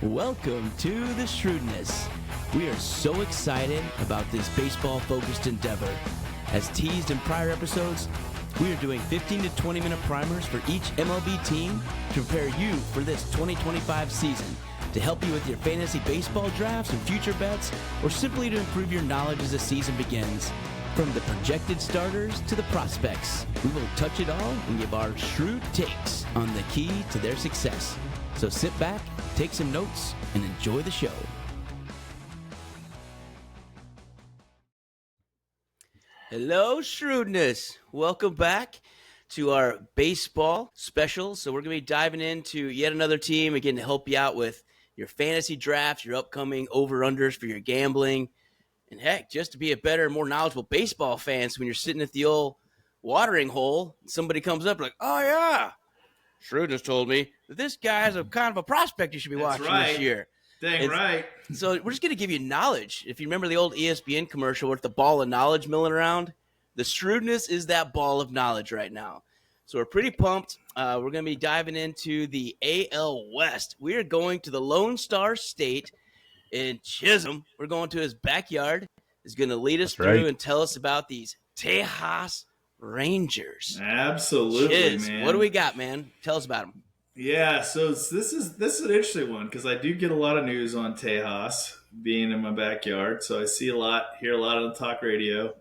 Welcome to the Shrewdness. We are so excited about this baseball-focused endeavor. As teased in prior episodes, we are doing 15 to 20-minute primers for each MLB team to prepare you for this 2025 season, to help you with your fantasy baseball drafts and future bets, or simply to improve your knowledge as the season begins. From the projected starters to the prospects, we will touch it all and give our shrewd takes on the key to their success. So sit back, take some notes, and enjoy the show. Hello, Shrewdness. Welcome back to our baseball special. So we're going to be diving into yet another team, again, to help you out with your fantasy drafts, your upcoming over-unders for your gambling, and heck, just to be a better, more knowledgeable baseball fan. So when you're sitting at the old watering hole, somebody comes up like, oh, yeah, Shrewdness told me that this guy's a kind of a prospect you should be watching this year. Dang right. So we're just going to give you knowledge. If you remember the old ESPN commercial with the ball of knowledge milling around, the Shrewdness is that ball of knowledge right now. So we're pretty pumped. We're going to be diving into the AL West. We are going to the Lone Star State in Chisholm. We're going to his backyard. He's going to lead us through and tell us about these Tejas Rangers. Absolutely, man. What do we got, man? Tell us about them. Yeah, so this is an interesting one because I do get a lot of news on Tejas being in my backyard. So I see a lot, hear a lot on the talk radio.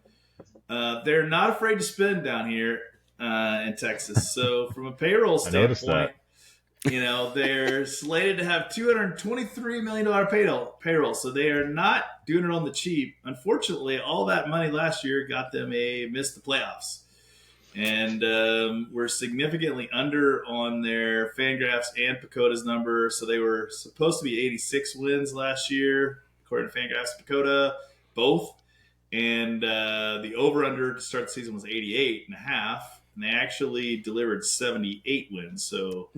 They're not afraid to spend down here in Texas. So from a payroll standpoint, they're slated to have $223 million payroll. So they are not doing it on the cheap. Unfortunately, all that money last year got them missed the playoffs. And we're significantly under on their Fangraphs and Pacoda's number. So they were supposed to be 86 wins last year, according to Fangraphs and Pacoda, both. And the over-under to start the season was 88.5. And they actually delivered 78 wins. So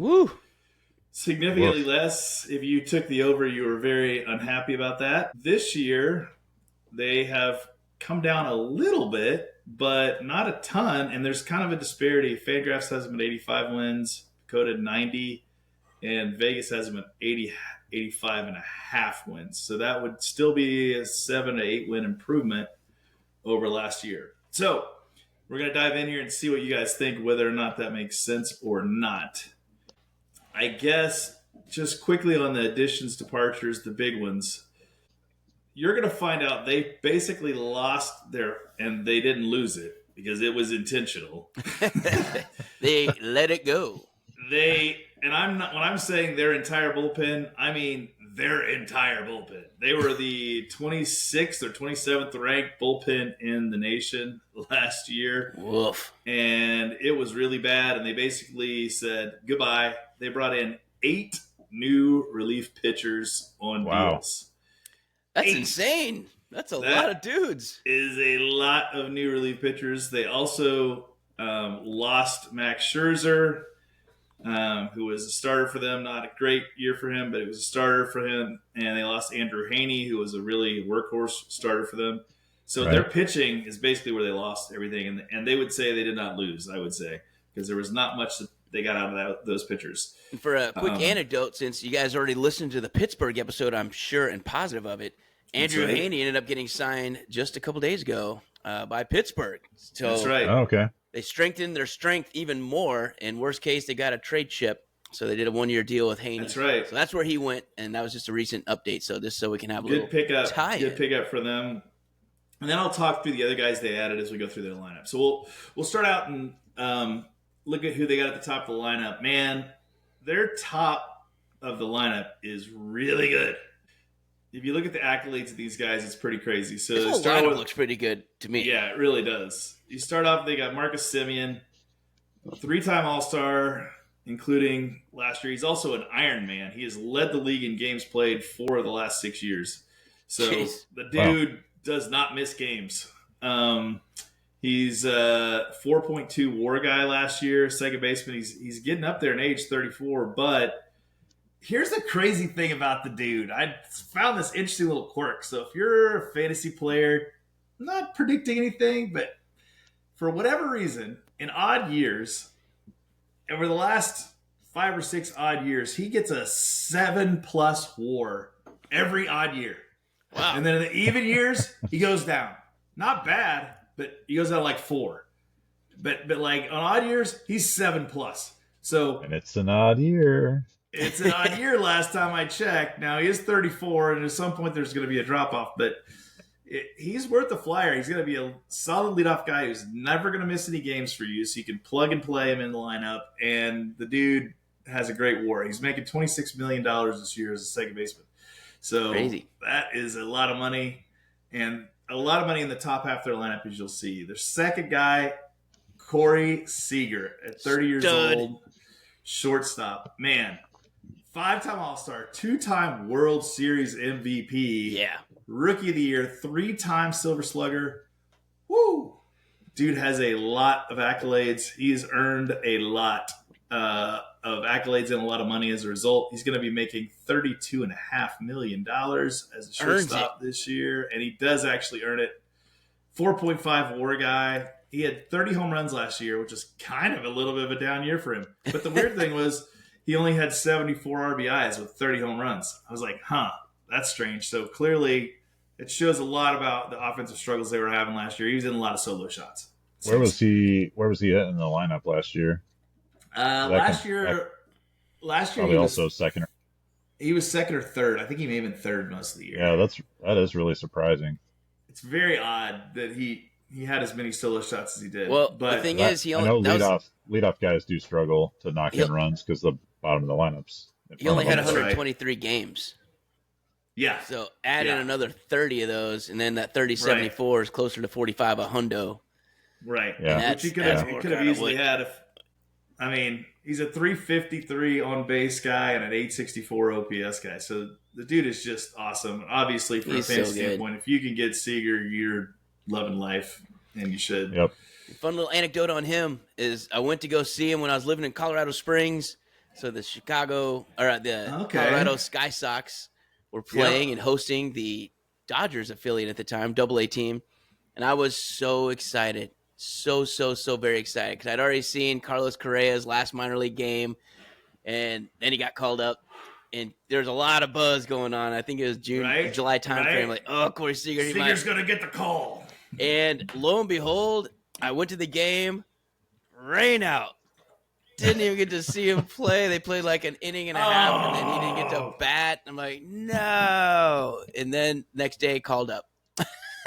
significantly less. If you took the over, you were very unhappy about that. This year, they have come down a little bit, but not a ton. And there's kind of a disparity. Fangraphs has them at 85 wins, Pacoda 90, and Vegas has them at 85.5 wins. So that would still be a 7 to 8 win improvement over last year. So we're going to dive in here and see what you guys think, whether or not that makes sense or not. I guess just quickly on the additions, departures, the big ones, you're going to find out they basically lost and they didn't lose it because it was intentional. They let it go. And I'm not, when I'm saying their entire bullpen, I mean their entire bullpen. They were the 26th or 27th ranked bullpen in the nation last year. Woof. And it was really bad. And they basically said goodbye. They brought in 8 new relief pitchers on deals. That's insane. That's a lot of dudes. Is a lot of new relief pitchers. They also lost Max Scherzer, who was a starter for them. Not a great year for him, but it was a starter for him. And they lost Andrew Haney, who was a really workhorse starter for them. So their pitching is basically where they lost everything. And they would say they did not lose, I would say, because there was not much that they got out of those pitchers. And for a quick anecdote, since you guys already listened to the Pittsburgh episode, I'm sure and positive of it, Andrew Haney ended up getting signed just a couple days ago by Pittsburgh. So that's right. Oh, okay. They strengthened their strength even more. In worst case, they got a trade chip. So they did a 1-year deal with Haney. That's right. So that's where he went, and that was just a recent update. So just so we can have a little tie-in. Good pickup for them. And then I'll talk through the other guys they added as we go through their lineup. So we'll start out and look at who they got at the top of the lineup. Man, their top of the lineup is really good. If you look at the accolades of these guys, it's pretty crazy. So the whole lineup looks pretty good to me. Yeah, it really does. You start off, they got Marcus Semien, 3-time All-Star, including last year. He's also an Iron Man. He has led the league in games played 4 of the last 6 years. So the dude does not miss games. He's a 4.2 WAR guy last year, second baseman. He's getting up there in age, 34, but here's the crazy thing about the dude. I found this interesting little quirk. So if you're a fantasy player, I'm not predicting anything, but for whatever reason, in odd years, over the last 5 or 6 odd years, he gets a 7+ WAR every odd year. Wow. And then in the even years, he goes down. Not bad, but he goes down like 4. But like on odd years, he's 7+. So And it's an odd year. it's an odd year last time I checked. Now he is 34, and at some point there's going to be a drop off, but he's worth a flyer. He's going to be a solid leadoff guy who's never going to miss any games for you, so you can plug and play him in the lineup. And the dude has a great WAR. He's making $26 million this year as a second baseman. So Crazy. That is a lot of money, and a lot of money in the top half of their lineup, as you'll see. Their second guy, Corey Seager, at 30 years old, shortstop. Man, 5-time All-Star, 2-time World Series MVP. Yeah. Rookie of the Year, 3-time Silver Slugger. Woo! Dude has a lot of accolades. He's earned a lot of accolades and a lot of money as a result. He's going to be making $32.5 million as a shortstop this year, and he does actually earn it. 4.5 WAR guy. He had 30 home runs last year, which is kind of a little bit of a down year for him. But the weird thing was he only had 74 RBIs with 30 home runs. I was like, that's strange. So clearly it shows a lot about the offensive struggles they were having last year. He was in a lot of solo shots. Where was he at in the lineup last year? Last year probably also second. He was second or third. I think he may have been third most of the year. Yeah, that is really surprising. It's very odd that he had as many solo shots as he did. Well, but the thing is, he only I know leadoff guys do struggle to knock in runs because the bottom of the lineups. He only had 123 games. Yeah. So add in another 30 of those, and then that 30-74 is closer to 45 a hundo. Right. Yeah. Which he could have easily had if. I mean, he's a 353 on base guy and an 864 OPS guy. So the dude is just awesome. Obviously, from a fantasy standpoint, if you can get Seager, you're loving life, and you should. Yep. Fun little anecdote on him is I went to go see him when I was living in Colorado Springs. So the Colorado Sky Sox were playing and hosting the Dodgers affiliate at the time, AA team. And I was so excited. So very excited because I'd already seen Carlos Correa's last minor league game, and then he got called up, and there's a lot of buzz going on. I think it was July timeframe. Like, Corey Seager's going to get the call. And lo and behold, I went to the game, rain out. Didn't even get to see him play. They played like an inning and a half, and then he didn't get to bat. I'm like, no. And then next day, called up.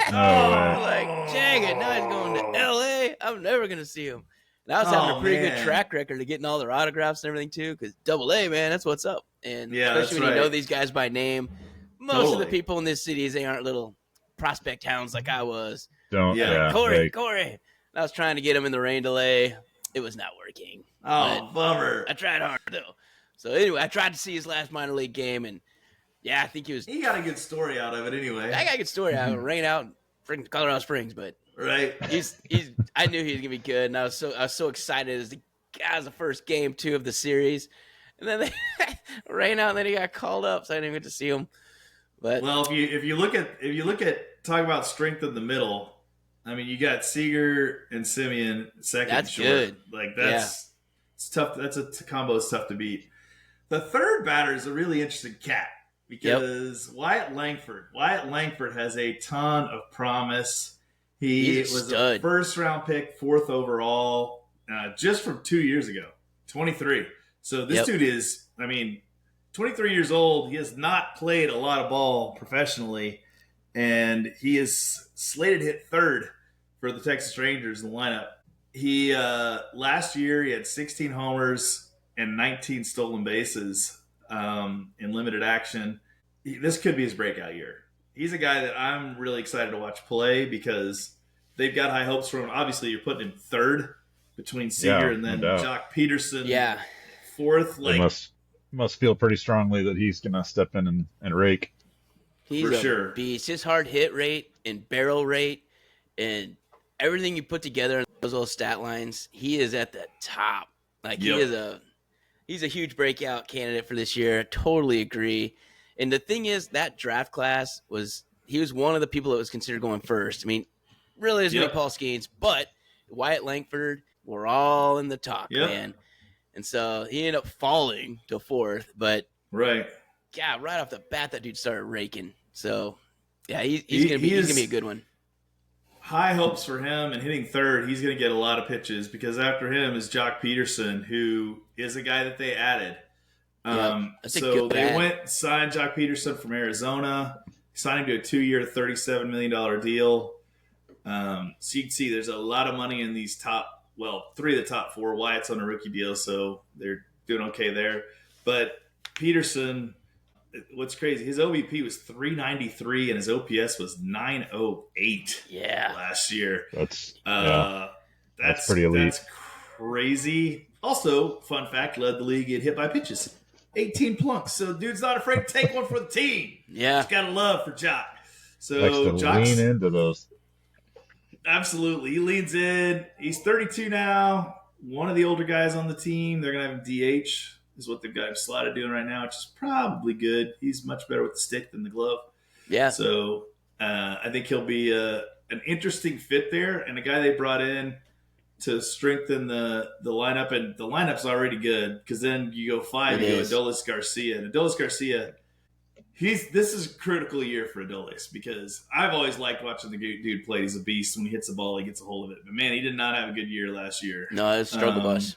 Like, dang it, now he's going to L.A. I'm never going to see him. And I was having a pretty good track record of getting all their autographs and everything, too, because AA, man, that's what's up. And especially when you know these guys by name, most of the people in this city, they aren't little prospect hounds like I was. Corey. And I was trying to get him in the rain delay. It was not working. Bummer. I tried hard, though. So, anyway, I tried to see his last minor league game, and yeah, I think he got a good story out of it anyway. I got a good story out of it. Rain out in Colorado Springs, but he's I knew he was gonna be good, and I was so excited as the first game too of the series. And then they rain out and then he got called up, so I didn't even get to see him. But if you look at talk about strength in the middle, I mean you got Seager and Simeon second. That's short. good. Like it's tough. That's a combo that's tough to beat. The third batter is a really interesting cat. Because Wyatt Langford has a ton of promise. He was a first-round pick, 4th overall, just from 2 years ago, 23. So this dude is, 23 years old. He has not played a lot of ball professionally, and he is slated to hit third for the Texas Rangers in the lineup. He last year he had 16 homers and 19 stolen bases in limited action. This could be his breakout year. He's a guy that I'm really excited to watch play because they've got high hopes for him. Obviously, you're putting him third between Seager and then Jock Peterson. Yeah. Fourth. They must feel pretty strongly that he's going to step in and rake. He's a beast. His hard hit rate and barrel rate and everything you put together in those little stat lines, he is at the top. Like he's a huge breakout candidate for this year. I totally agree. And the thing is, that draft class he was one of the people that was considered going first. I mean, really, there's many Paul Skeens, but Wyatt Langford, we're all in the talk, man. And so he ended up falling to fourth. But, right off the bat, that dude started raking. So, yeah, he's going to be a good one. High hopes for him, and hitting third, he's going to get a lot of pitches because after him is Jock Peterson, who is a guy that they added. So they went signed Jock Peterson from Arizona, signed him to a 2-year, $37 million deal. So you can see there's a lot of money in these three of the top four. Wyatt's on a rookie deal, so they're doing okay there. But Peterson, what's crazy, his OBP was 393 and his OPS was 908 last year. That's pretty elite. That's crazy. Also, fun fact, led the league in hit by pitches. 18 plunks. So dude's not afraid to take one for the team. Yeah. He's got a love for Jock. So likes to lean into those. Absolutely. He leans in. He's 32 now. One of the older guys on the team. They're going to have him DH, is what they've got him slotted doing right now, which is probably good. He's much better with the stick than the glove. Yeah. So I think he'll be an interesting fit there. And a guy they brought in to strengthen the lineup. And the lineup's already good because then you go 5, you go Adolis Garcia. And Adolis Garcia, this is a critical year for Adolis because I've always liked watching the dude play. He's a beast. When he hits the ball, he gets a hold of it. But, man, he did not have a good year last year. No, it's a struggle bus.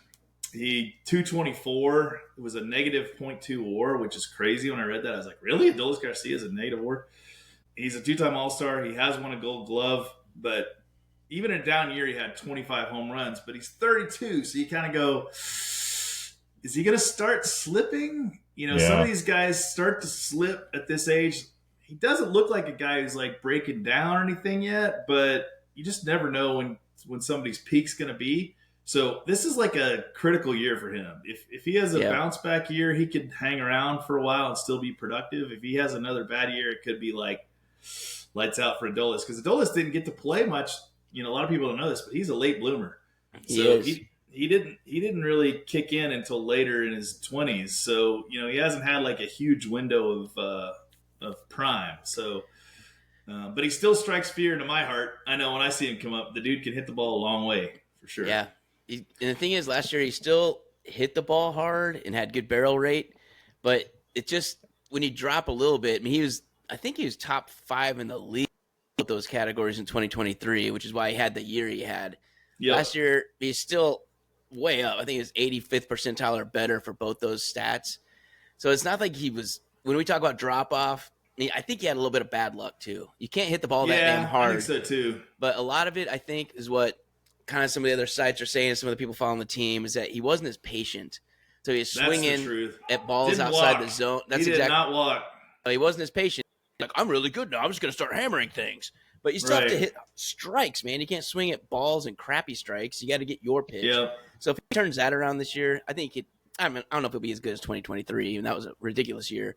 He 224. It was a negative .2 WAR, which is crazy. When I read that, I was like, really? Adolis Garcia is a negative WAR? He's a 2-time All-Star. He has won a Gold Glove. But even in a down year, he had 25 home runs. But he's 32, so you kind of go, is he going to start slipping? Some of these guys start to slip at this age. He doesn't look like a guy who's like breaking down or anything yet, but you just never know when somebody's peak's going to be. So this is like a critical year for him. If he has a bounce back year, he could hang around for a while and still be productive. If he has another bad year, it could be like lights out for Adolis because Adolis didn't get to play much. A lot of people don't know this, but he's a late bloomer. So he didn't really kick in until later in his 20s. So, he hasn't had like a huge window of prime. So, but he still strikes fear into my heart. I know when I see him come up, the dude can hit the ball a long way for sure. Yeah. And the thing is, last year he still hit the ball hard and had good barrel rate, but it just, when you drop a little bit, I think he was top 5 in the league with those categories in 2023, which is why he had the year he had. Yep. Last year, he's still way up. I think it's 85th percentile or better for both those stats. So it's not like he was, when we talk about drop off, I think he had a little bit of bad luck too. You can't hit the ball that damn hard. I think so too. But a lot of it, I think, is what kind of some of the other sites are saying, some of the people following the team, is that he wasn't as patient. So he was swinging at balls outside the zone. He did not walk. He wasn't as patient. Like, I'm really good now. I'm just going to start hammering things. But you still have to hit strikes, man. You can't swing at balls and crappy strikes. You got to get your pitch. Yep. So if he turns that around this year, I think I don't know if it'll be as good as 2023, and that was a ridiculous year.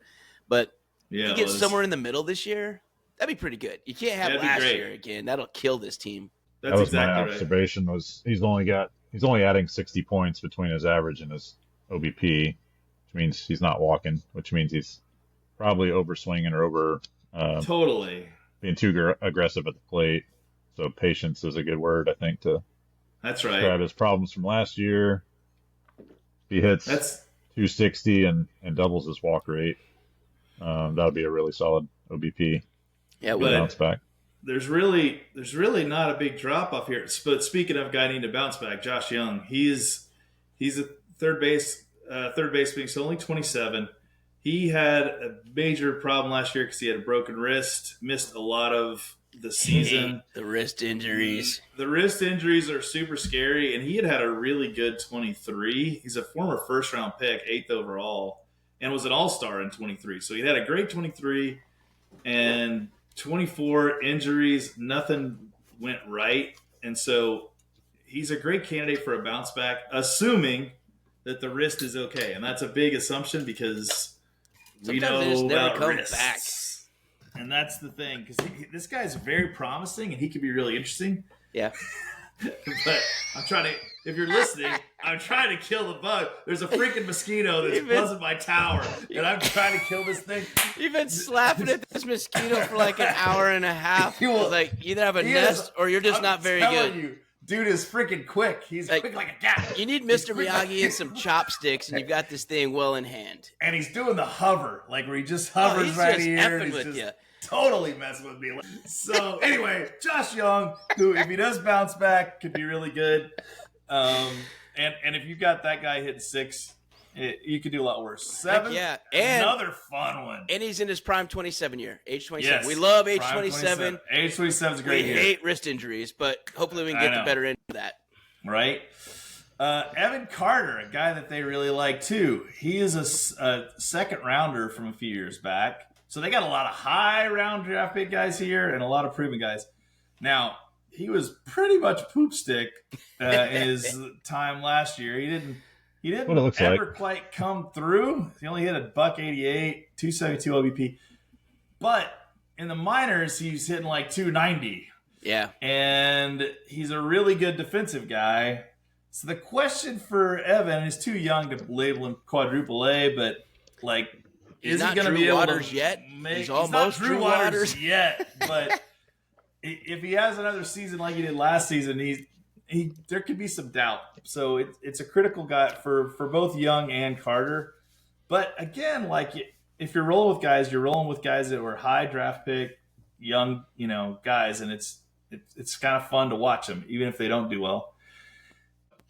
But if he gets somewhere in the middle this year, that'd be pretty good. You can't have last year again. That'll kill this team. That was exactly my observation. Right. Was he's only adding 60 points between his average and his OBP, which means he's not walking, which means he's probably overswinging or over totally being too aggressive at the plate. So patience is a good word, I think, to describe his problems from last year. If he hits 260 and doubles his walk rate, that would be a really solid OBP. Yeah, we'll bounce back. There's really not a big drop off here. But speaking of a guy needing to bounce back, Josh Young, he's a third baseman. He's only 27. He had a major problem last year because he had a broken wrist, missed a lot of the season. The wrist injuries. The wrist injuries are super scary, and he had a really good 23. He's a former first-round pick, 8th overall, and was an all-star in 23. So he had a great 23, and 24 injuries, nothing went right. And so he's a great candidate for a bounce back, assuming that the wrist is okay. And that's a big assumption because we know about wrists. Back. And that's the thing, because this guy's very promising and he could be really interesting. Yeah. But if you're listening, I'm trying to kill the bug. There's a freaking mosquito that's buzzing my tower, and I'm trying to kill this thing. You've been slapping at this mosquito for like an hour and a half. Like, either have a nest or you're just not very good. dude is freaking quick. He's quick like a cat. You need Mr. Miyagi and some chopsticks, and you've got this thing well in hand. And he's doing the hover, like where he just hovers right here. Effing with you. Totally messing with me. So anyway, Josh Young, who if he does bounce back, could be really good. And if you got that guy hitting 6, you could do a lot worse. 7, and another fun one. And he's in his prime 27 year, age 27. Yes, we love age 27. Age 27 is a great year. We hate wrist injuries, but hopefully we can get the better end of that. Right? Evan Carter, a guy that they really like too. He is a second rounder from a few years back. So they got a lot of high round draft pick guys here and a lot of proven guys. Now, he was pretty much a poop stick in his time last year. He didn't ever quite come through. He only hit a $188, 272 OBP. But in the minors, he's hitting like 290. Yeah. And he's a really good defensive guy. So the question for Evan is too young to label him quadruple A, but like, is he going to be able to yet? He's almost Drew Waters yet, but if he has another season like he did last season, there could be some doubt. So it's a critical guy for both Young and Carter. But again, like if you're rolling with guys, you're rolling with guys that were high draft pick, young, guys, and it's kind of fun to watch them, even if they don't do well.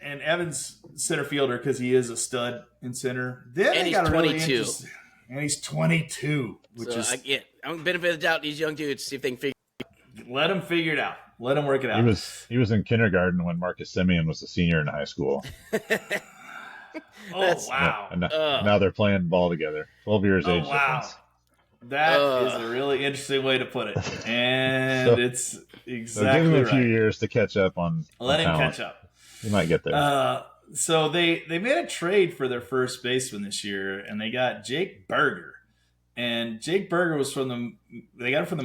And Evan's center fielder because he is a stud in center. Then and he's 22. And he's 22, I'm a benefit of the doubt these young dudes, see if they can figure it out. Let them figure it out. Let them work it out. He was in kindergarten when Marcus Semien was a senior in high school. Wow. And now they're playing ball together. 12 years age difference. That is a really interesting way to put it. And it's exactly give him a right. few years to catch up on Let him talent. catch up. He might get there. So they made a trade for their first baseman this year, and they got Jake Berger. And Jake Berger was they got him from the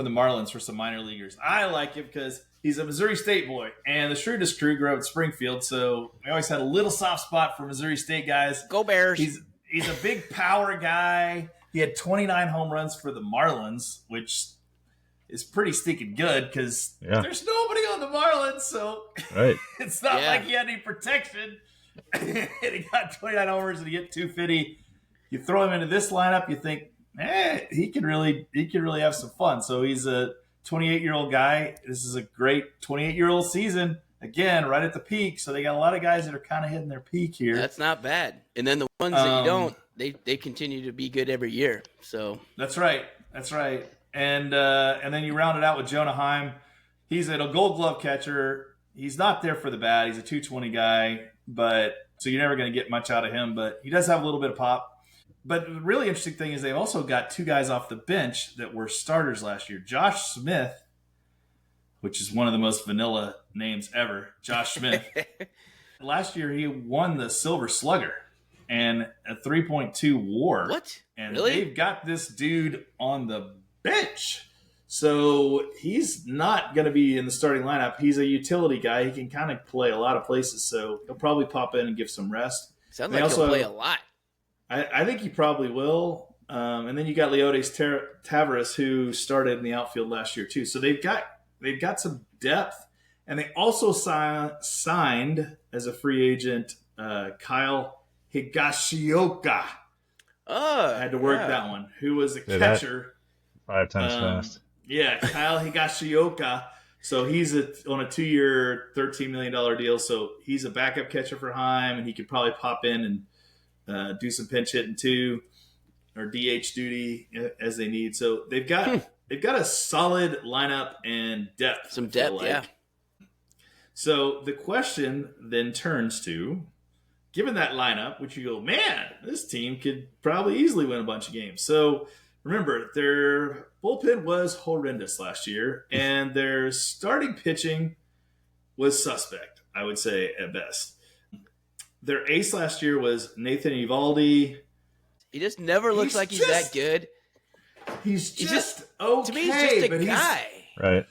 Marlins for some minor leaguers. I like him because he's a Missouri State boy, and the Shrewdness crew grew up in Springfield, so I always had a little soft spot for Missouri State guys. Go Bears! He's a big power guy. He had 29 home runs for the Marlins, which is pretty stinking good because there's nobody on the Marlins, so it's not like he had any protection. And he got 29 homers and he hit 250. You throw him into this lineup, you think, he could really have some fun. So he's a 28-year-old guy. This is a great 28-year-old season. Again, right at the peak. So they got a lot of guys that are kind of hitting their peak here. That's not bad. And then the ones that you don't, they continue to be good every year. So that's right. And then you round it out with Jonah Heim. He's a Gold Glove catcher. He's not there for the bat. He's a 220 guy, so you're never going to get much out of him. But he does have a little bit of pop. But the really interesting thing is they've also got 2 guys off the bench that were starters last year. Josh Smith, which is one of the most vanilla names ever. Josh Smith. Last year he won the Silver Slugger and a 3.2 WAR. What? And really? They've got this dude on the bench. So he's not going to be in the starting lineup. He's a utility guy. He can kind of play a lot of places. So he'll probably pop in and give some rest. Sounds like he'll play a lot. I think he probably will. And then you got Leotis Taveras, who started in the outfield last year too. So they've got some depth. And they also signed as a free agent Kyle Higashioka. I had to work that one. Who was a catcher. 5 times fast. Yeah, Kyle Higashioka. So he's on a 2-year, $13 million deal. So he's a backup catcher for Heim, and he could probably pop in and do some pinch hitting too, or DH duty as they need. So they've got a solid lineup and depth. Some depth, yeah. So the question then turns to, given that lineup, which you go, man, this team could probably easily win a bunch of games. So remember, their bullpen was horrendous last year, and their starting pitching was suspect, I would say, at best. Their ace last year was Nathan Eovaldi. He just never looks like he's that good. He's just okay. To me, he's just a guy. Right.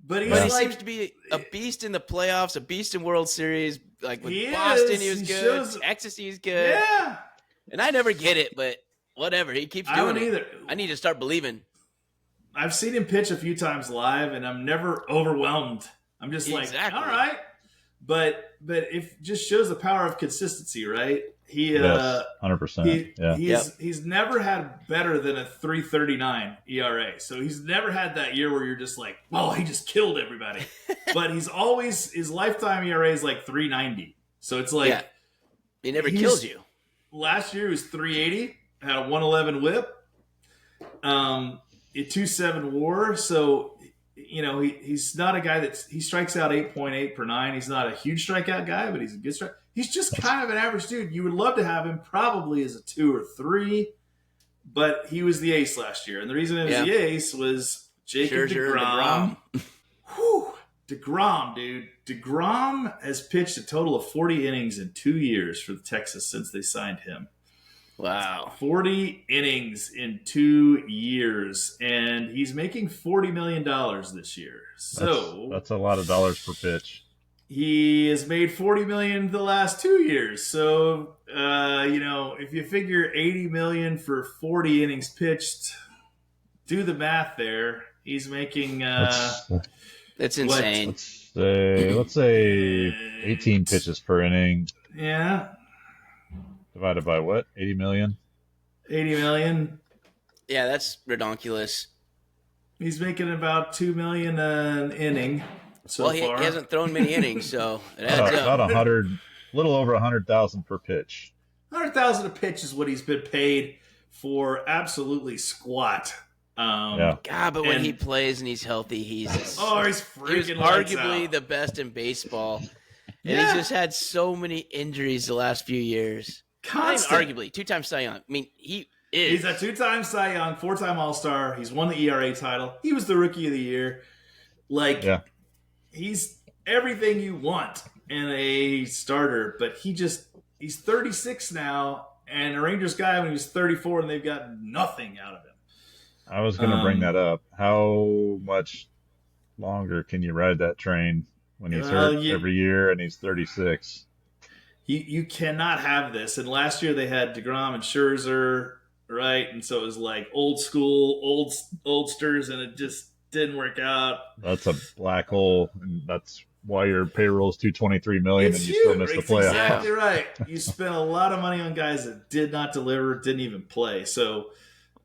But he seems to be a beast in the playoffs, a beast in World Series. Like with Boston, he was good. Texas, he's good. Yeah. And I never get it, but whatever. He keeps doing I don't it. either. I need to start believing. I've seen him pitch a few times live, and I'm never overwhelmed. I'm just like, all right. But it just shows the power of consistency, right? Yes, 100%. He's never had better than a 3.39 ERA. So he's never had that year where you're just like, oh, he just killed everybody. But he's always, his lifetime ERA is like 3.90. So it's like, he never kills you. Last year he was 3.80, had a 111 whip, a 2.7 WAR. So he's not a guy he strikes out 8.8 per 9. He's not a huge strikeout guy, but he's a good strike. He's just kind of an average dude. You would love to have him probably as a 2 or 3, but he was the ace last year. And the reason it was the ace was Jacob deGrom. Whew, deGrom, dude. deGrom has pitched a total of 40 innings in 2 years for Texas since they signed him. Wow. 40 innings in 2 years, and he's making $40 million this year. So that's a lot of dollars per pitch. He has made $40 million the last 2 years. So, if you figure $80 million for 40 innings pitched, do the math there. He's making that's insane. Let's say 18 pitches per inning. Yeah. Divided by what? 80 million? 80 million. Yeah, that's redonkulous. He's making about $2 million an inning so far. He hasn't thrown many innings, so it adds up. About 100, little over 100,000 per pitch. 100,000 a pitch is what he's been paid for absolutely squat. God, but when he plays and he's healthy, he's freaking arguably the best in baseball. And he's just had so many injuries the last few years. Arguably, 2-time Cy Young. I mean, he's a 2-time Cy Young, 4-time All-Star. He's won the ERA title. He was the Rookie of the Year. He's everything you want in a starter, but he's 36 now, and the Rangers got him when he was 34, and they've got nothing out of him. I was going to bring that up. How much longer can you ride that train when he's hurt every year and he's 36? You cannot have this. And last year they had deGrom and Scherzer, right? And so it was like old school, oldsters, and it just didn't work out. That's a black hole, and that's why your payroll is $223 million and you still missed the playoffs. Exactly right. You spent a lot of money on guys that did not deliver, didn't even play. So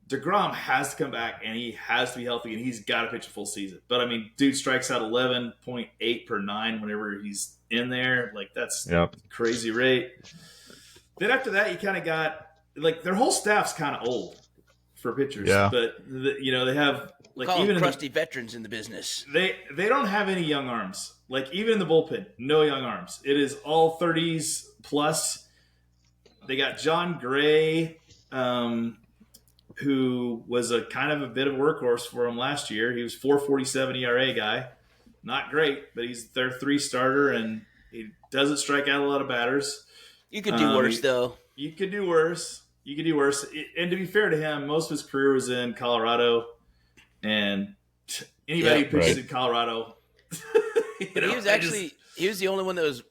deGrom has to come back, and he has to be healthy, and he's got to pitch a full season. But, I mean, dude strikes out 11.8 per 9 whenever he's in there. Like, that's a crazy rate. Then after that, you kind of got – like, their whole staff's kind of old for pitchers. Yeah. But, they have – like call even them crusty veterans in the business. They don't have any young arms. Like, even in the bullpen, no young arms. It is all 30s plus. They got John Gray – who was a kind of a bit of a workhorse for him last year. He was 4.47 ERA guy. Not great, but he's their 3 starter, and he doesn't strike out a lot of batters. You could do worse, though. You could do worse. And to be fair to him, most of his career was in Colorado, and anybody who pitches in Colorado. He was the only one that was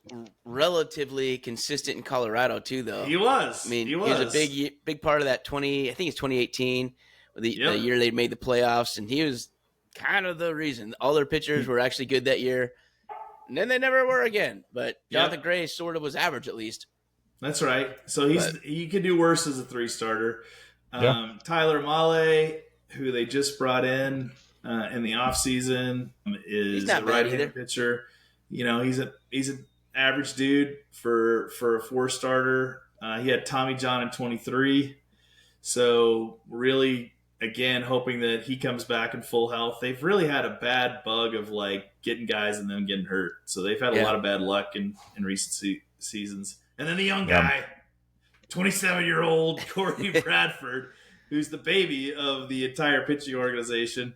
relatively consistent in Colorado too, though. He was. I mean, he was a big part of that 2018, the year they made the playoffs, and he was kind of the reason. All their pitchers were actually good that year, and then they never were again. But Jonathan Gray sort of was average at least. That's right. So he could do worse as a 3-starter. Tyler Mahle, who they just brought in the offseason, is a right-handed pitcher. You know, he's an average dude for a 4-starter. He had Tommy John in 23. So really, again, hoping that he comes back in full health. They've really had a bad bug of like getting guys and then getting hurt. So they've had a lot of bad luck in recent seasons. And then the young guy, 27-year-old Corey Bradford, who's the baby of the entire pitching organization.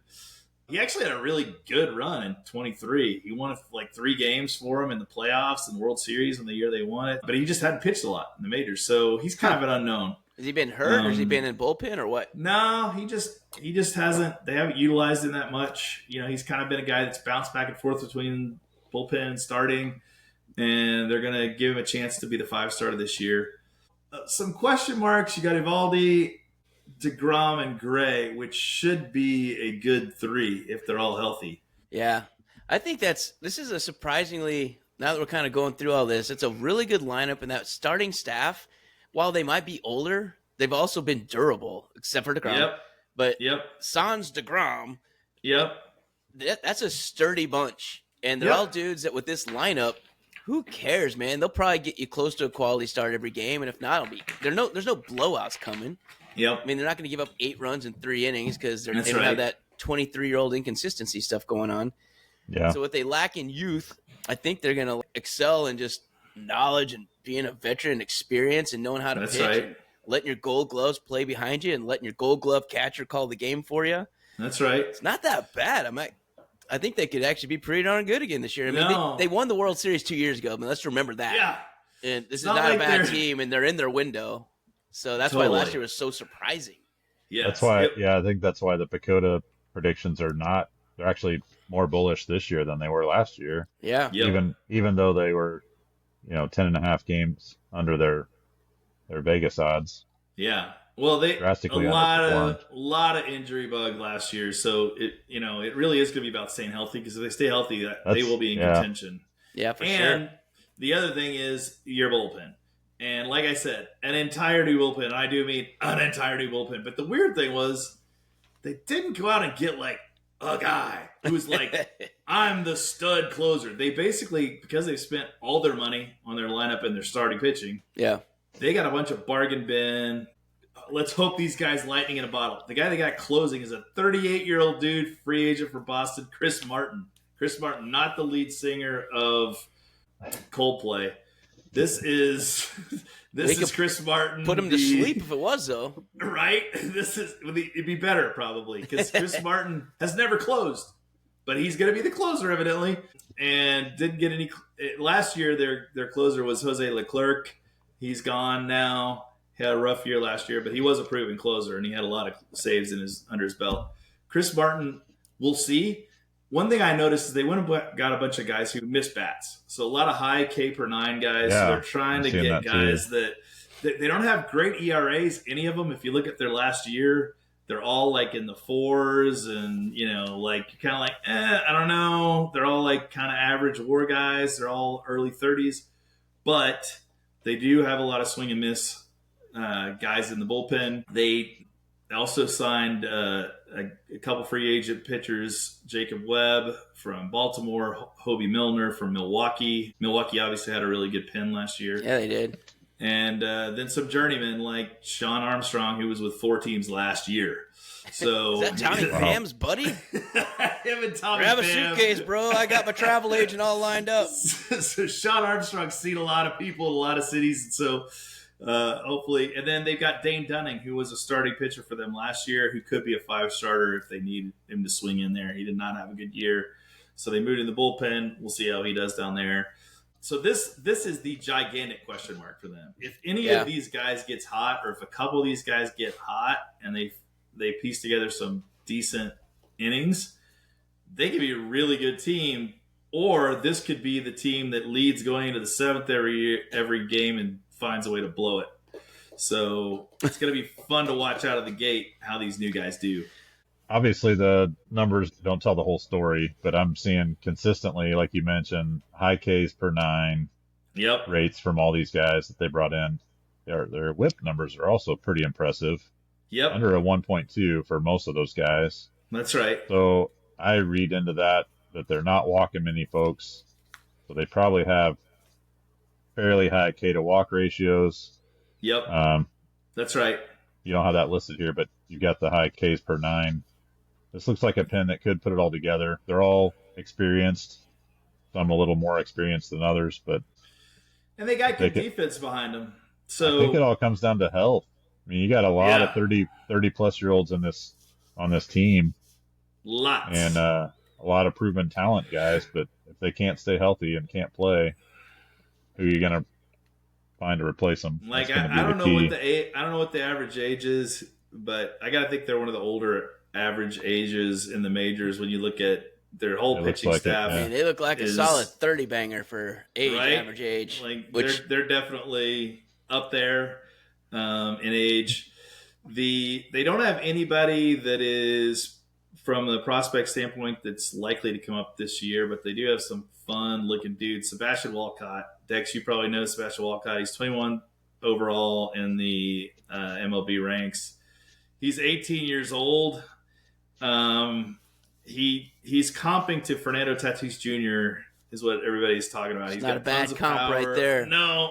He actually had a really good run in 23. He won like 3 games for him in the playoffs and the World Series in the year they won it. But he just hadn't pitched a lot in the majors, so he's kind of an unknown. Has he been hurt, or has he been in bullpen, or what? No, he just hasn't. They haven't utilized him that much. You know, he's kind of been a guy that's bounced back and forth between bullpen and starting, and they're going to give him a chance to be the 5-starter this year. Some question marks. You got Eovaldi, deGrom, and Gray, which should be a good 3 if they're all healthy. Yeah. I think this is a surprisingly, now that we're kind of going through all this, it's a really good lineup, and that starting staff, while they might be older, they've also been durable, except for deGrom. Yep. But Yep. Sans deGrom, yep, that's a sturdy bunch, and they're all dudes that with this lineup, who cares, man? They'll probably get you close to a quality start every game, and if not, there's no blowouts coming. Yep. I mean, they're not going to give up 8 runs in 3 innings because they don't right. have that 23-year-old inconsistency stuff going on. Yeah. So what they lack in youth, I think they're going to excel in just knowledge and being a veteran and experience and knowing how to pitch. Right. And letting your Gold Gloves play behind you and letting your Gold Glove catcher call the game for you. That's right. It's not that bad. I think they could actually be pretty darn good again this year. I mean, they won the World Series 2 years ago. I mean, let's remember that. Yeah. And this is not a bad team, and they're in their window. So that's why last year was so surprising. Yeah, that's why. I think that's why the PECOTA predictions are not. They're actually more bullish this year than they were last year. Yeah. Even though they were, 10.5 games under their Vegas odds. Yeah. Well, they drastically a lot of injury bug last year, so it really is going to be about staying healthy, because if they stay healthy, they will be in contention. Yeah, for sure. And the other thing is your bullpen. And like I said, an entire new bullpen. And I do mean an entire new bullpen. But the weird thing was they didn't go out and get like a guy who's like, I'm the stud closer. They basically, because they've spent all their money on their lineup and their starting pitching, they got a bunch of bargain bin. Let's hope these guys lightning in a bottle. The guy they got closing is a 38-year-old dude, free agent for Boston, Chris Martin. Chris Martin, not the lead singer of Coldplay. This is Chris Martin. Put him to sleep if it was, though. Right? It'd be better probably, because Chris Martin has never closed, but he's going to be the closer evidently, and didn't get any. Last year their closer was Jose Leclerc. He's gone now. He had a rough year last year, but he was a proven closer, and he had a lot of saves under his belt. Chris Martin, we'll see. One thing I noticed is they went and got a bunch of guys who miss bats. So a lot of high K per 9 guys. Yeah, so they're trying to get guys that they don't have great ERAs, any of them. If you look at their last year, they're all like in the 4s, and like you're kind of like, I don't know. They're all like kind of average WAR guys. They're all early 30s, but they do have a lot of swing and miss guys in the bullpen. They also signed a couple free agent pitchers, Jacob Webb from Baltimore, Hobie Milner from Milwaukee. Milwaukee obviously had a really good pen last year. Yeah, they did. And then some journeymen like Sean Armstrong, who was with 4 teams last year. So is that Tommy Pham's buddy? Him and Tommy Grab a Pham. suitcase, bro. I got my travel agent all lined up. So Sean Armstrong's seen a lot of people in a lot of cities, and so hopefully. And then they've got Dane Dunning, who was a starting pitcher for them last year, who could be a 5-starter if they need him to swing in there. He did not have a good year, so they moved in the bullpen. We'll see how he does down there. So this is the gigantic question mark for them. If any of these guys gets hot, or if a couple of these guys get hot and they piece together some decent innings, they could be a really good team. Or this could be the team that leads going into the 7th every game and finds a way to blow it. So it's going to be fun to watch out of the gate how these new guys do. Obviously, the numbers don't tell the whole story, but I'm seeing consistently, like you mentioned, high Ks per 9 rates from all these guys that they brought in. Their whip numbers are also pretty impressive. Yep. Under a 1.2 for most of those guys. That's right. So I read into that they're not walking many folks. So they probably have fairly high K to walk ratios. Yep. That's right. You don't have that listed here, but you got the high Ks per 9. This looks like a pen that could put it all together. They're all experienced. Some a little more experienced than others, and they got good defense behind them. So I think it all comes down to health. I mean, you got a lot of 30 plus year olds on this team. Lots. And a lot of proven talent guys, but if they can't stay healthy and can't play, who are you going to find to replace them? Like I don't know what the average age is, but I got to think they're one of the older average ages in the majors when you look at their whole pitching staff. I mean, they look like a solid 30 banger for average age. Like they're definitely up there in age. They don't have anybody that is from the prospect standpoint that's likely to come up this year, but they do have some fun-looking dudes. Sebastian Walcott. Dex, you probably know Sebastian Walcott. He's 21 overall in the MLB ranks. He's 18 years old. He's comping to Fernando Tatis Jr. is what everybody's talking about. He's not got a bad comp power. right there. No,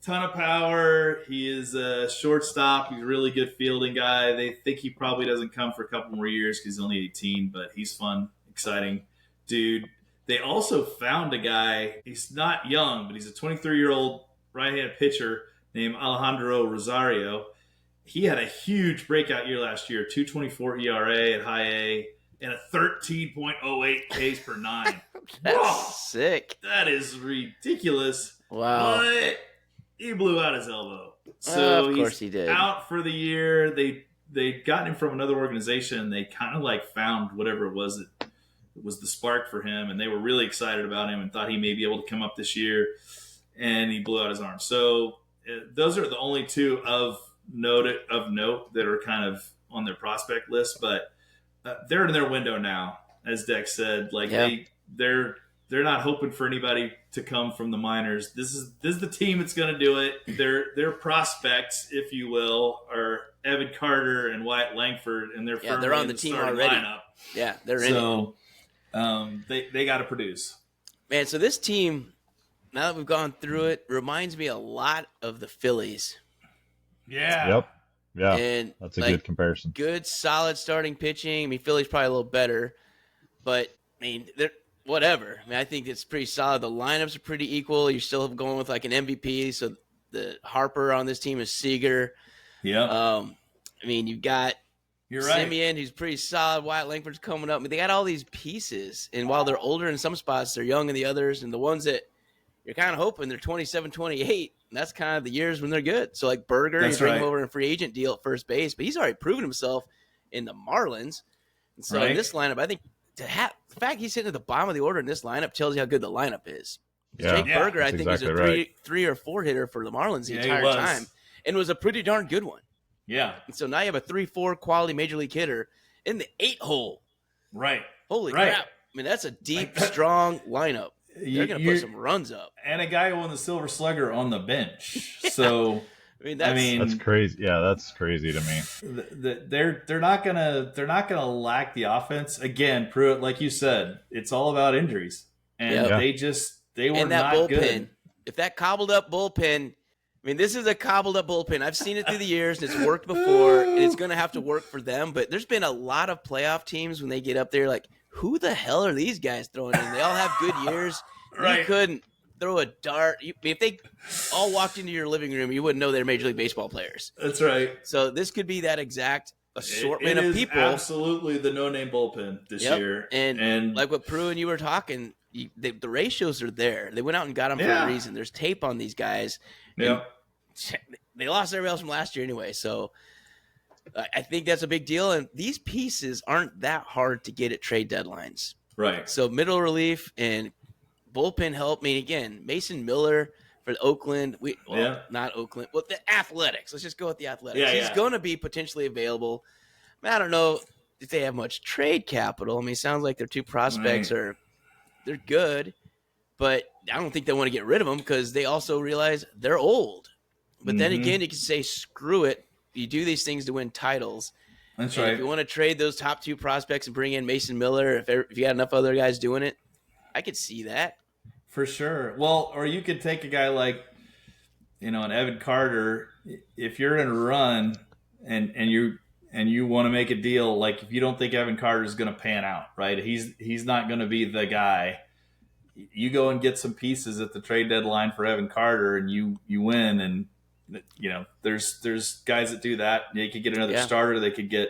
ton of power. He is a shortstop. He's a really good fielding guy. They think he probably doesn't come for a couple more years because he's only 18, but he's fun, exciting dude. They also found a guy. He's not young, but he's a 23-year-old right-handed pitcher named Alejandro Rosario. He had a huge breakout year last year, 2.24 ERA at high A and a 13.08 Ks per nine. That's sick. That is ridiculous. Wow. But he blew out his elbow. So of course he did. Out for the year. They'd gotten him from another organization. They kind of like found whatever it was that was the spark for him, and they were really excited about him and thought he may be able to come up this year, and he blew out his arm. So those are the only two of note that are kind of on their prospect list, but they're in their window now, as Dex said. Like they're not hoping for anybody to come from the minors. This is the team that's going to do it. Their prospects, if you will, are Evan Carter and Wyatt Langford, and they're on the team already. Lineup. Yeah, they're in. So they got to produce. Man, so this team, now that we've gone through it, reminds me a lot of the Phillies. Yeah. Yep. Yeah. And that's a good comparison. Good, solid starting pitching. I mean, Philly's probably a little better, but I mean, they're whatever. I mean, I think it's pretty solid. The lineups are pretty equal. You're still going with like an MVP. So the Harper on this team is Seager. Yeah. I mean, you've got You're right. Simeon, who's pretty solid. Wyatt Langford's coming up. I mean, they got all these pieces. And while they're older in some spots, they're young in the others. And the ones that you're kind of hoping they're 27, 28. And that's kind of the years when they're good. So like Berger, he's bringing over a free agent deal at first base, but he's already proven himself in the Marlins. And so in this lineup, I think the fact he's sitting at the bottom of the order in this lineup tells you how good the lineup is. Yeah, Jake Berger, I think, exactly was a three or four hitter for the Marlins the entire time, and was a pretty darn good one. Yeah. And so now you have a 3-4 quality major league hitter in the 8-hole. Right. Holy crap. I mean, that's a deep, strong lineup. They're going to put some runs up. And a guy who won the Silver Slugger on the bench. So, I mean, that's crazy. Yeah, that's crazy to me. They're not gonna lack the offense. Again, Pruitt, like you said, it's all about injuries. And they were not bullpen, good. If that cobbled up bullpen, I mean, this is a cobbled up bullpen. I've seen it through the years, and it's worked before, and it's going to have to work for them. But there's been a lot of playoff teams when they get up there, like, who the hell are these guys throwing in? They all have good years. Right. You couldn't throw a dart. If they all walked into your living room, you wouldn't know they're Major League Baseball players. That's right. So this could be that exact assortment it of is people. Absolutely the no-name bullpen this year. And like what Prue and you were talking, the ratios are there. They went out and got them for a reason. There's tape on these guys. Yeah. They lost everybody else from last year anyway, so I think that's a big deal. And these pieces aren't that hard to get at trade deadlines. Right. So middle relief and bullpen help. I mean, again, Mason Miller for Oakland. Not Oakland. Well, the Athletics. Let's just go with the Athletics. He's going to be potentially available. I mean, I don't know if they have much trade capital. I mean, it sounds like their two prospects they're good, but I don't think they want to get rid of them because they also realize they're old. But then again, you can say, screw it. You do these things to win titles. That's right. If you want to trade those top two prospects and bring in Mason Miller, if you got enough other guys doing it, I could see that. For sure. Well, or you could take a guy like, an Evan Carter. If you're in a run and you want to make a deal, like if you don't think Evan Carter is going to pan out, right? He's not going to be the guy. You go and get some pieces at the trade deadline for Evan Carter, and you win. And there's guys that do that. They could get another starter. They could get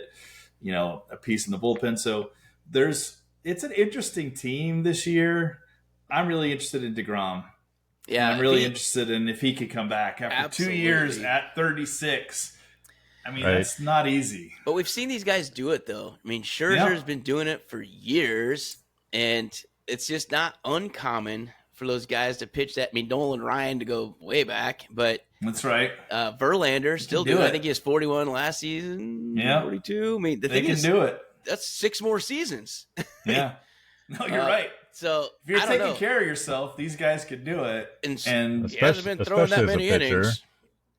a piece in the bullpen. So it's an interesting team this year. I'm really interested in deGrom. Yeah, I'm really interested in if he could come back after 2 years at 36. I mean, that's not easy. But we've seen these guys do it, though. I mean, Scherzer's been doing it for years, and it's just not uncommon for those guys to pitch that. I mean, Nolan Ryan to go way back, but that's right. Verlander still doing it. I think he has 41 last season. 42. I mean, they can do it. that's 6 more seasons. Yeah. No, you're right. So if you're taking care of yourself, these guys could do it. And he hasn't been throwing that many innings.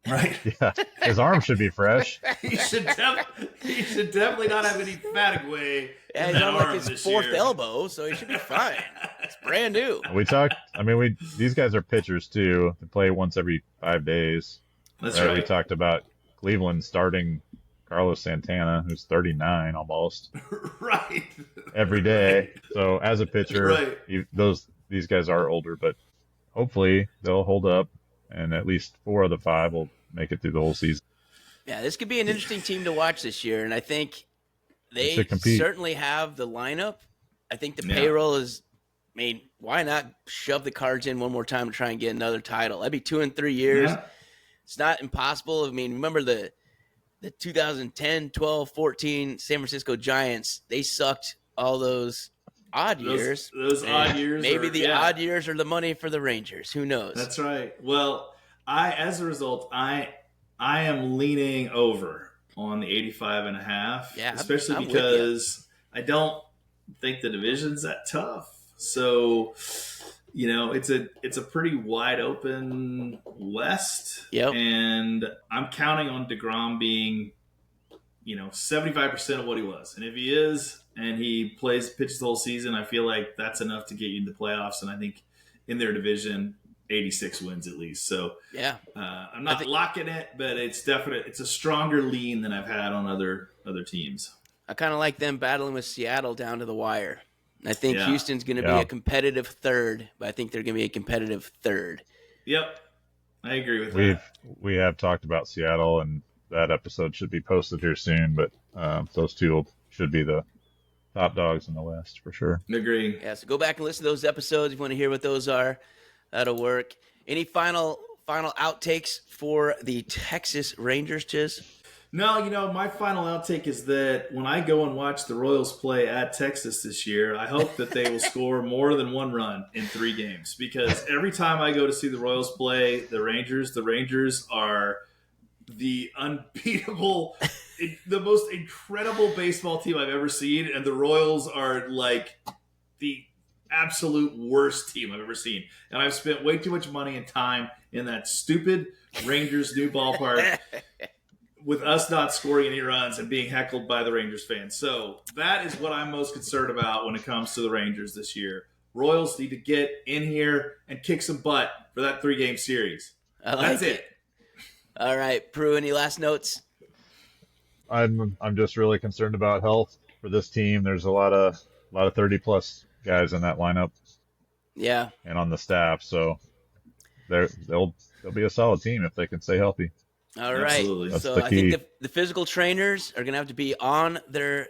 Right. Yeah. His arm should be fresh. He should definitely not have any fatigue way. Yeah, he's on like his 4th elbow, so he should be fine. It's brand new. These guys are pitchers too. They play once every 5 days. That's right. We talked about Cleveland starting Carlos Santana, who's 39 almost. Right. Every day. So as a pitcher, right. These guys are older, but hopefully they'll hold up, and at least 4 of the 5 will make it through the whole season. Yeah, this could be an interesting team to watch this year, and I think they certainly have the lineup. I think the payroll is. I mean, why not shove the cards in one more time to try and get another title? That'd be 2 and 3 years. Yeah. It's not impossible. I mean, remember the 2010, 12, 14 San Francisco Giants, they sucked all those odd years. Those odd years. Maybe the odd years are the money for the Rangers. Who knows? That's right. Well, as a result, I am leaning over on the 85.5. Yeah, especially because I don't think the division's that tough. So, it's a pretty wide open West. Yep. And I'm counting on deGrom being, 75% of what he was. And if he is, and he pitches the whole season, I feel like that's enough to get you in the playoffs. And I think in their division, 86 wins at least. So yeah, I'm not locking it, but it's a stronger lean than I've had on other teams. I kind of like them battling with Seattle down to the wire. I think Houston's going to be a competitive 3rd, but I think they're going to be a competitive 3rd. Yep, I agree with that. We have talked about Seattle, and that episode should be posted here soon. But those 2 should be the top dogs in the West for sure. Agree. Yeah, so go back and listen to those episodes if you want to hear what those are. That'll work. Any final outtakes for the Texas Rangers, Chiz? No, my final outtake is that when I go and watch the Royals play at Texas this year, I hope that they will score more than 1 run in 3 games. Because every time I go to see the Royals play the Rangers are the unbeatable, the most incredible baseball team I've ever seen. And the Royals are like the absolute worst team I've ever seen. And I've spent way too much money and time in that stupid Rangers new ballpark with us not scoring any runs and being heckled by the Rangers fans. So that is what I'm most concerned about when it comes to the Rangers this year. Royals need to get in here and kick some butt for that 3-game series. That's it. All right, Prue, any last notes? I'm just really concerned about health for this team. There's a lot of 30+ guys in that lineup. Yeah. And on the staff, so they'll be a solid team if they can stay healthy. All right. So I think the physical trainers are going to have to be on their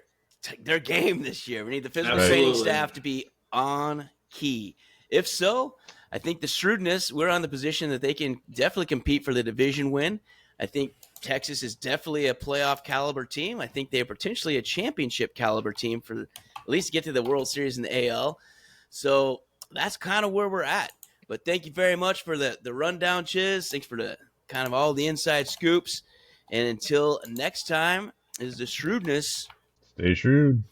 game this year. We need the physical training staff to be on key. If so, I think the Shrewdness, we're on the position that they can definitely compete for the division win. I think Texas is definitely a playoff caliber team. I think they're potentially a championship caliber team for at least get to the World Series in the AL. So that's kind of where we're at. But thank you very much for the rundown, Chiz. Thanks for the kind of all the inside scoops. And until next time, is the Shrewdness. Stay shrewd.